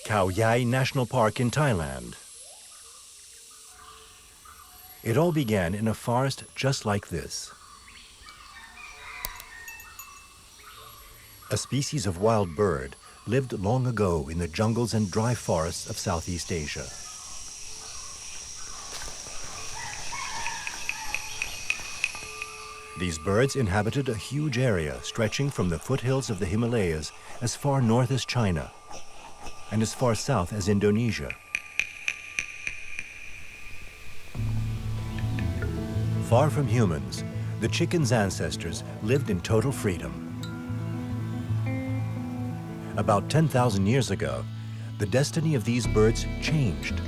Khao Yai National Park in Thailand. It all began in a forest just like this. A species of wild bird lived long ago in the jungles and dry forests of Southeast Asia. These birds inhabited a huge area stretching from the foothills of the Himalayas as far north as China and as far south as Indonesia. Far from humans, the chicken's ancestors lived in total freedom. About 10,000 years ago, the destiny of these birds changed.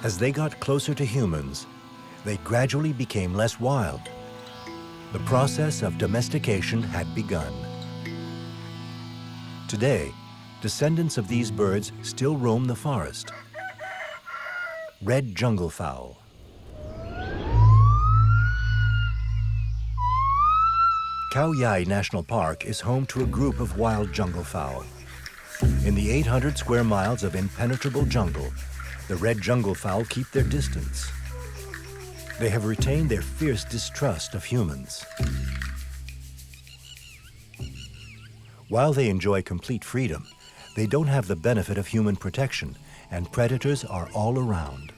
As they got closer to humans, they gradually became less wild. The process of domestication had begun. Today, descendants of these birds still roam the forest. Red Jungle Fowl. Khao Yai National Park is home to a group of wild jungle fowl. In the 800 square miles of impenetrable jungle, the red jungle fowl keep their distance. They have retained their fierce distrust of humans. While they enjoy complete freedom, they don't have the benefit of human protection, and predators are all around.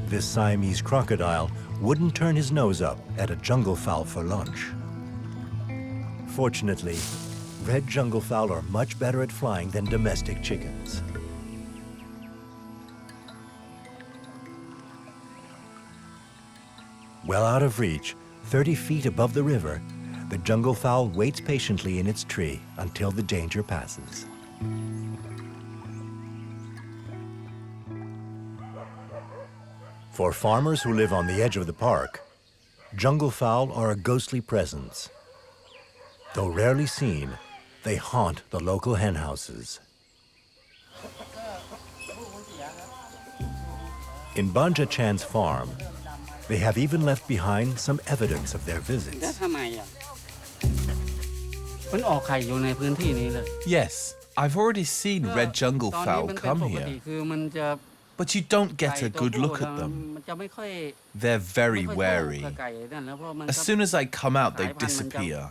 This Siamese crocodile wouldn't turn his nose up at a jungle fowl for lunch. Fortunately, red jungle fowl are much better at flying than domestic chickens. Well out of reach, 30 feet above the river, the jungle fowl waits patiently in its tree until the danger passes. For farmers who live on the edge of the park, jungle fowl are a ghostly presence. Though rarely seen, they haunt the local hen houses. In Banja Chan's farm, they have even left behind some evidence of their visits. Yes, I've already seen red jungle fowl come here. But you don't get a good look at them. They're very wary. As soon as I come out, they disappear.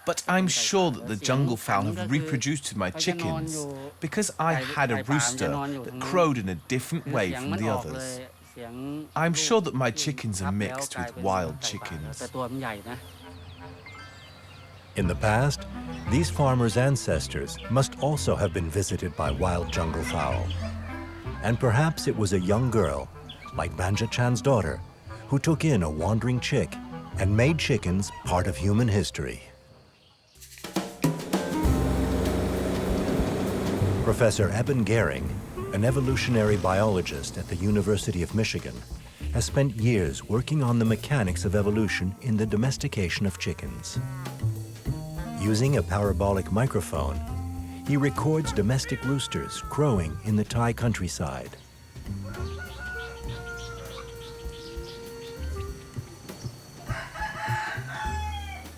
But I'm sure that the jungle fowl have reproduced with my chickens because I had a rooster that crowed in a different way from the others. I'm sure that my chickens are mixed with wild chickens. In the past, these farmers' ancestors must also have been visited by wild jungle fowl. And perhaps it was a young girl, like Banja Chan's daughter, who took in a wandering chick and made chickens part of human history. Professor Eben Gehring, an evolutionary biologist at the University of Michigan, has spent years working on the mechanics of evolution in the domestication of chickens. Using a parabolic microphone, he records domestic roosters crowing in the Thai countryside.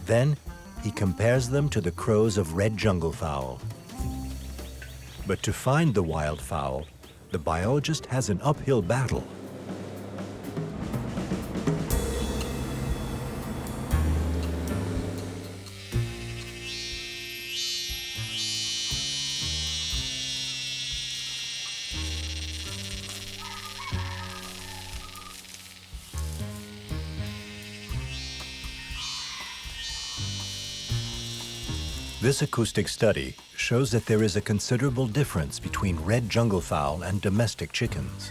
Then he compares them to the crows of red jungle fowl. But to find the wild fowl, the biologist has an uphill battle. This acoustic study shows that there is a considerable difference between red jungle fowl and domestic chickens,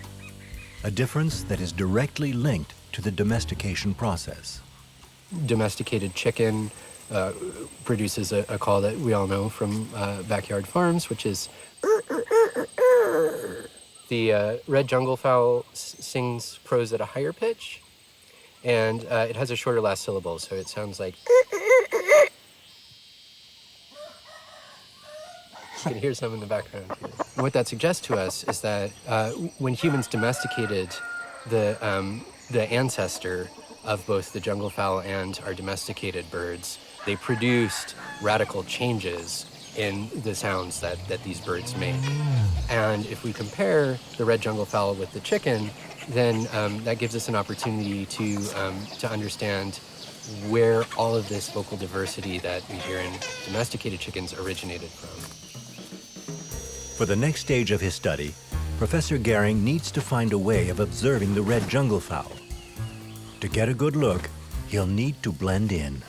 a difference that is directly linked to the domestication process. Domesticated chicken produces a call that we all know from backyard farms, which is the red jungle fowl sings crows at a higher pitch, and it has a shorter last syllable, so it sounds like. You can hear some in the background. What that suggests to us is that when humans domesticated the the ancestor of both the jungle fowl and our domesticated birds. They produced radical changes in the sounds that these birds make. And if we compare the red jungle fowl with the chicken, then that gives us an opportunity to understand where all of this vocal diversity that we hear in domesticated chickens originated from. For the next stage of his study, Professor Gehring needs to find a way of observing the red jungle fowl. To get a good look, he'll need to blend in.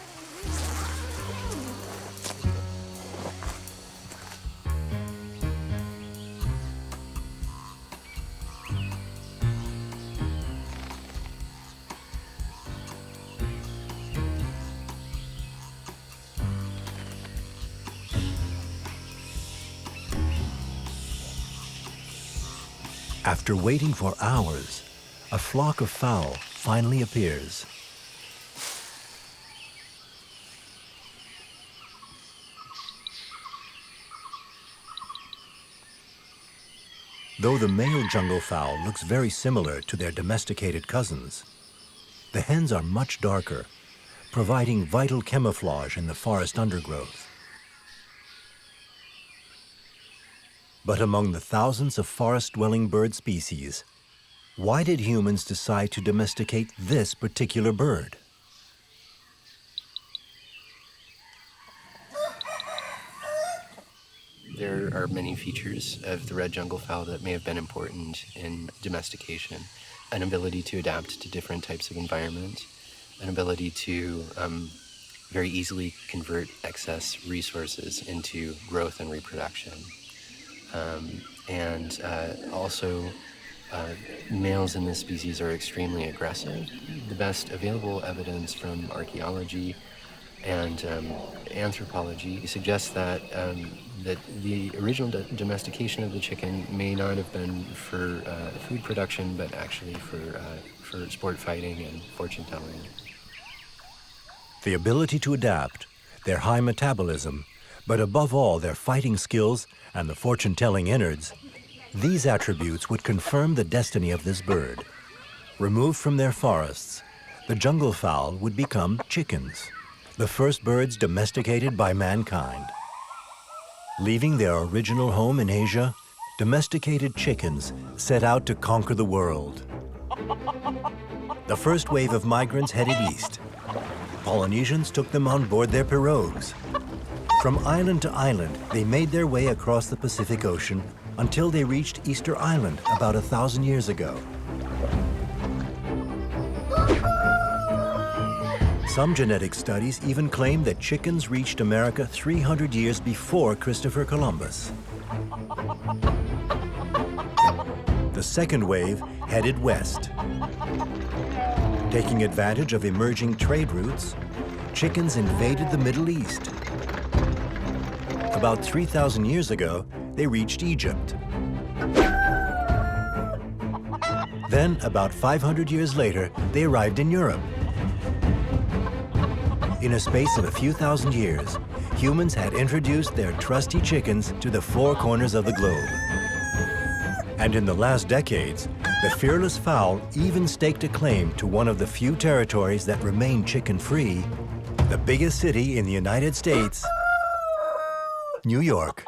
After waiting for hours, a flock of fowl finally appears. Though the male jungle fowl looks very similar to their domesticated cousins, the hens are much darker, providing vital camouflage in the forest undergrowth. But among the thousands of forest-dwelling bird species, why did humans decide to domesticate this particular bird? There are many features of the red jungle fowl that may have been important in domestication. An ability to adapt to different types of environment, an ability to very easily convert excess resources into growth and reproduction. Also, males in this species are extremely aggressive. The best available evidence from archaeology and anthropology suggests that the original domestication of the chicken may not have been for food production, but actually for sport fighting and fortune telling. The ability to adapt, their high metabolism, but above all their fighting skills and the fortune-telling innards, these attributes would confirm the destiny of this bird. Removed from their forests, the jungle fowl would become chickens, the first birds domesticated by mankind. Leaving their original home in Asia, domesticated chickens set out to conquer the world. The first wave of migrants headed east. Polynesians took them on board their pirogues. From island to island, they made their way across the Pacific Ocean until they reached Easter Island about 1,000 years ago. Some genetic studies even claim that chickens reached America 300 years before Christopher Columbus. The second wave headed west. Taking advantage of emerging trade routes, chickens invaded the Middle East. About 3,000 years ago, they reached Egypt. Then, about 500 years later, they arrived in Europe. In a space of a few thousand years, humans had introduced their trusty chickens to the four corners of the globe. And in the last decades, the fearless fowl even staked a claim to one of the few territories that remain chicken-free, the biggest city in the United States, New York.